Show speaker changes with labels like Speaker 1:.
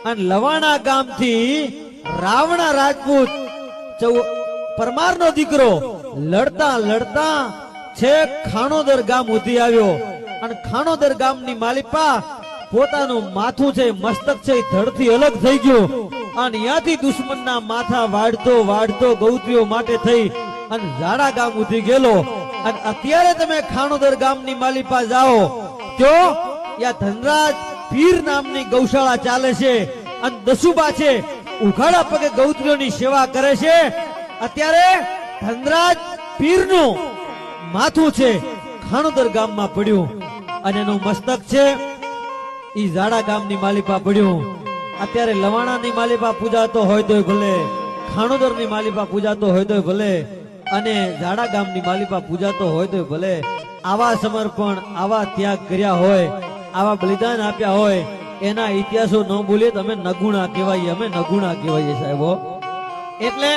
Speaker 1: અને લવાણા ગામથી રાવણા રાજપૂત પરમારનો દીકરો લડતા લડતા છેક ખાણોદર ગામ ઉધી આવ્યો અને ખાણોદર ગામની માલિપા પોતાનું માથું છે મસ્તક છે ધડથી અલગ થઈ ગયું અને ત્યાંથી દુશ્મનના માથા વાળતો વાળતો ગૌત્રીઓ માટે થઈ અને ઝાડા ગામ ઉધી ગયેલો અને અત્યારે તમે ખાણોદર ગામની માલિપા જાઓ તો યા ધનરાજ પીર નામની ગૌશાળા ચાલે છે અને દસુબા છે ઉઘાડા પગે ગૌત્રીઓની સેવા કરે છે અત્યારે ધનરાજ પીરનું માથું છે ખાણોદર ગામમાં પડ્યું અને એનું મસ્તક છે ઈ ઝાડા ગામની માલિપા પડ્યું અત્યારે લવાણાની માલિપા પૂજાતો હોય તોય ભલે ખાણોદરની માલિપા પૂજાતો હોય તોય ભલે અને ઝાડા ગામની માલિપા પૂજાતો હોય તોય ભલે આવા સમર્પણ આવા ત્યાગ કર્યા હોય આવા બલિદાન આપ્યા હોય એના ઇતિહાસો ન બોલીએ તો અમે નગુણા કહેવાય સાહેબો એટલે